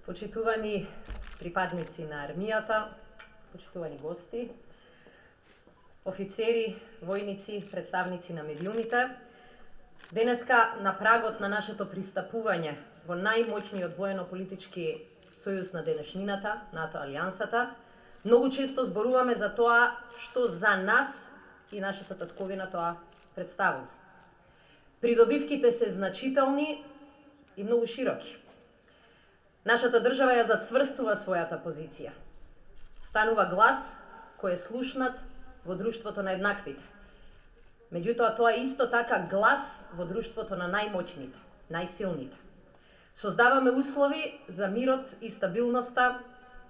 Почитувани припадници на армијата, почитувани гости, офицери, војници, представници на медиумите, денеска на прагот на нашето пристапување во најмоćниот воено-политички сојуз на денешнината, НАТО Алијансата, многу често зборуваме за тоа што за нас и нашата татковина тоа представува. Придобивките се значителни и многу широки. Нашата држава ја зацврстува својата позиција. Станува глас кој е слушнат во друштвото на еднаквите. Меѓутоа, тоа е исто така глас во друштвото на најмоćните, најсилните. Создаваме услови за мирот и стабилноста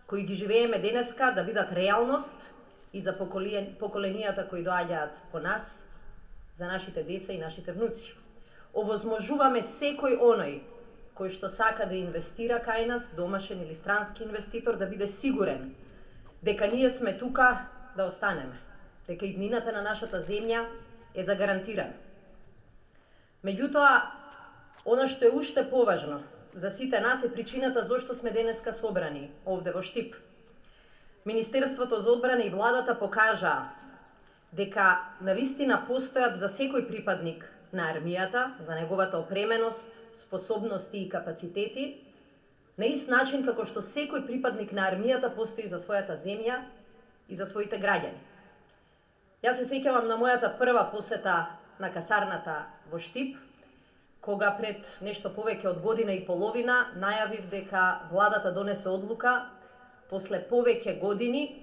кои ги живееме денеска да бидат реалност и за поколенијата кои доаѓаат по нас, за нашите деца и нашите внуци. Овозможуваме секој оној кој што сака да инвестира кај нас, домашен или странски инвеститор, да биде сигурен дека ние сме тука да останеме, дека иднината на нашата земја е загарантирана. Меѓутоа, она што е уште поважно за сите нас е причината зошто сме денеска собрани овде во Штип. Министерството за одбрана и владата покажаа дека навистина постојат за секој припадник на армијата, за неговата опременост, способности и капацитети, на ист начин како што секој припадник на армијата постои за својата земја и за своите граѓани. Јас се сеќавам на мојата прва посета на касарната во Штип, кога пред нешто повеќе од година и половина најавив дека владата донесе одлука после повеќе години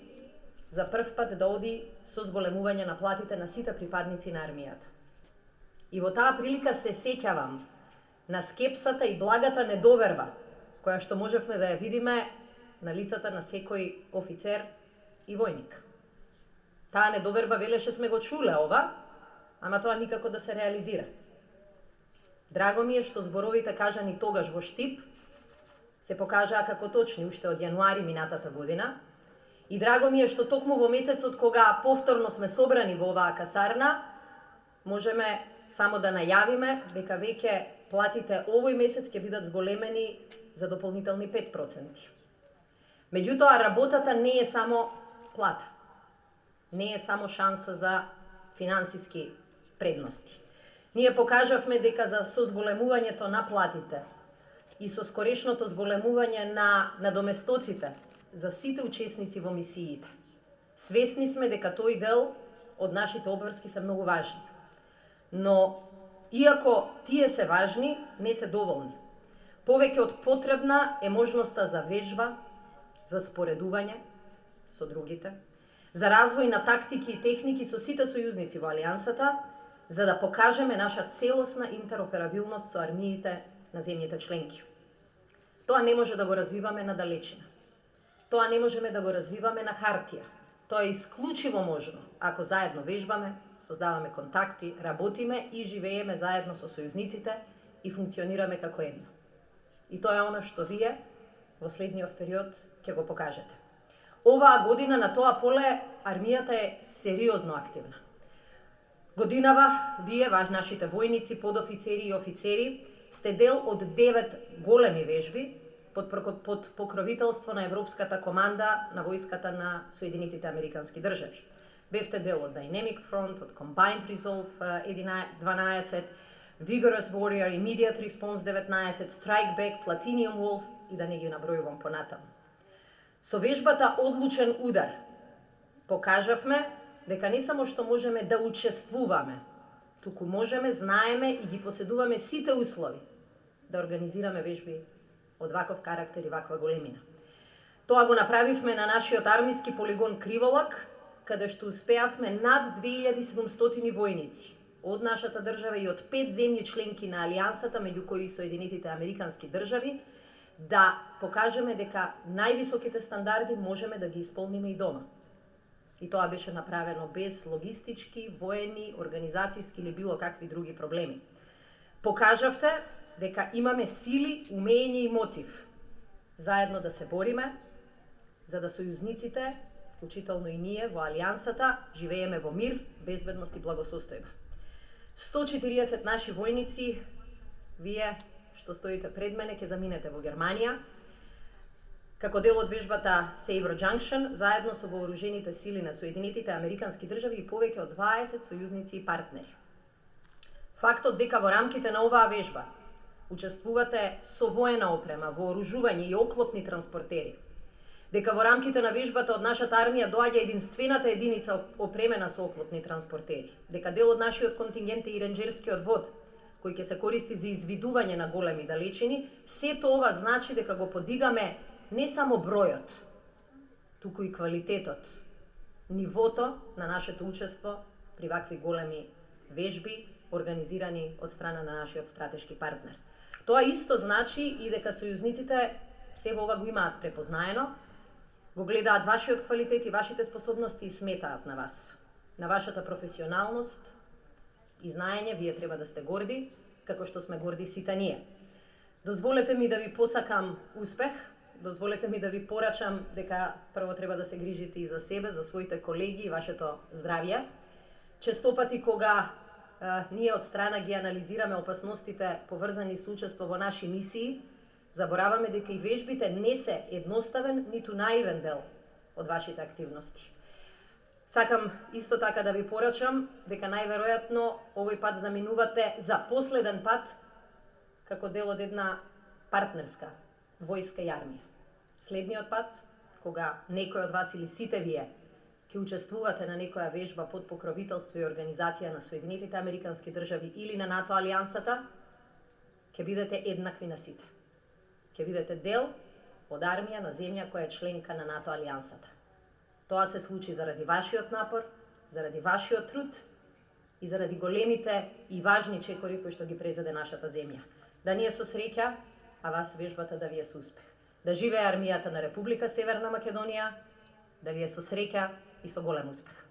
за прв пат да оди со зголемување на платите на сите припадници на армијата. И во таа прилика се сеќавам на скепсата и благата недоверба која што можевме да ја видиме на лицата на секој офицер и војник. Таа недоверба велеше сме го чуле ова, ама тоа никако да се реализира. Драго ми е што зборовите кажани тогаш во Штип се покажаа како точни уште од јануари минатата година. И драго ми е што токму во месецот кога повторно сме собрани во оваа касарна, можеме само да најавиме дека веќе платите овој месец ќе бидат зголемени за дополнителни 5%. Меѓутоа, работата не е само плата. Не е само шанса за финансиски предности. Ние покажавме дека со зголемувањето на платите и со скорешното зголемување на надоместоците за сите учесници во мисиите, свесни сме дека тој дел од нашите обврски се многу важни. Но, иако тие се важни, не се доволни. Повеќе од потребна е можноста за вежба, за споредување со другите, за развој на тактики и техники со сите сојузници во Алијансата, за да покажеме наша целосна интероперабилност со армиите на земјите членки. Тоа не може да го развиваме на далечина. Тоа не можеме да го развиваме на хартија. Тоа е исклучиво можно ако заедно вежбаме, создаваме контакти, работиме и живееме заедно со сојузниците и функционираме како едно. И тоа е она што вие во следниот период ќе го покажете. Оваа година на тоа поле армијата е сериозно активна. Годинава вие, нашите војници, подофицери и офицери, сте дел од 9 големи вежби под покровителство на Европската команда на војската на Соединетите Американски држави. Бевте дел од Dynamic Front, од Combined Resolve 12, Vigorous Warrior, Immediate Response 19, Strike Back, Platinum Wolf и да не ги набројувам понатаму. Со вежбата Одлучен удар покажавме дека не само што можеме да учествуваме, туку можеме, знаеме и ги поседуваме сите услови да организираме вежби од ваков карактер и ваква големина. Тоа го направивме на нашиот армиски полигон Криволак, каде што успеавме над 2700 војници од нашата држава и од 5 земји членки на Алијансата, меѓу кои Соединетите Американски држави, да покажеме дека највисоките стандарди можеме да ги исполниме и дома. И тоа беше направено без логистички, воени, организацијски или било какви други проблеми. Покажавте дека имаме сили, умење и мотив заедно да се бориме, за да сојузниците, вклучително и ние во Алијансата, живееме во мир, безбедност и благосостојба. 140 наши војници, вие што стоите пред мене, ќе заминете во Германија. Како дел од вежбата Sabre Junction, заедно со вооружените сили на Соединетите Американски држави и повеќе од 20 сојузници и партнери. Фактот дека во рамките на оваа вежба учествувате со воена опрема, вооружување и оклопни транспортери, дека во рамките на вежбата од нашата армија доаѓа единствената единица опремена со оклопни транспортери, дека дел од нашиот контингент е и ренџерскиот вод, кој ќе се користи за извидување на големи далечини, сето ова значи дека го подигаме не само бројот, туку и квалитетот, нивото на нашето учество при вакви големи вежби, организирани од страна на нашиот стратешки партнер. Тоа исто значи и дека сојузниците се во ова го имаат препознаено, го гледаат вашиот квалитет и вашите способности и сметаат на вас, на вашата професионалност и знаење. Вие треба да сте горди, како што сме горди сите ние. Дозволете ми да ви посакам успех, дозволете ми да ви порачам дека прво треба да се грижите и за себе, за своите колеги и вашето здравје. Честопати кога ние од страна ги анализираме опасностите поврзани со учество во наши мисии, забораваме дека и вежбите не се едноставен ниту наивен дел од вашите активности. Сакам исто така да ви порачам дека најверојатно овој пат заминувате за последен пат како дел од една партнерска војска и армија. Следниот пат, кога некој од вас или сите вие ќе учествувате на некоја вежба под покровителство и организација на Соединетите Американски држави или на НАТО алијансата, ќе бидете еднакви на сите. Ќе бидете дел од армија на земја која е членка на НАТО алијансата. Тоа се случи заради вашиот напор, заради вашиот труд и заради големите и важни чекори кои што ги презеде нашата земја. Да ни е со среќа, а вас вежбата да ви е со успех. Да живее армијата на Република Северна Македонија, да ви е со среќа и со голем успех.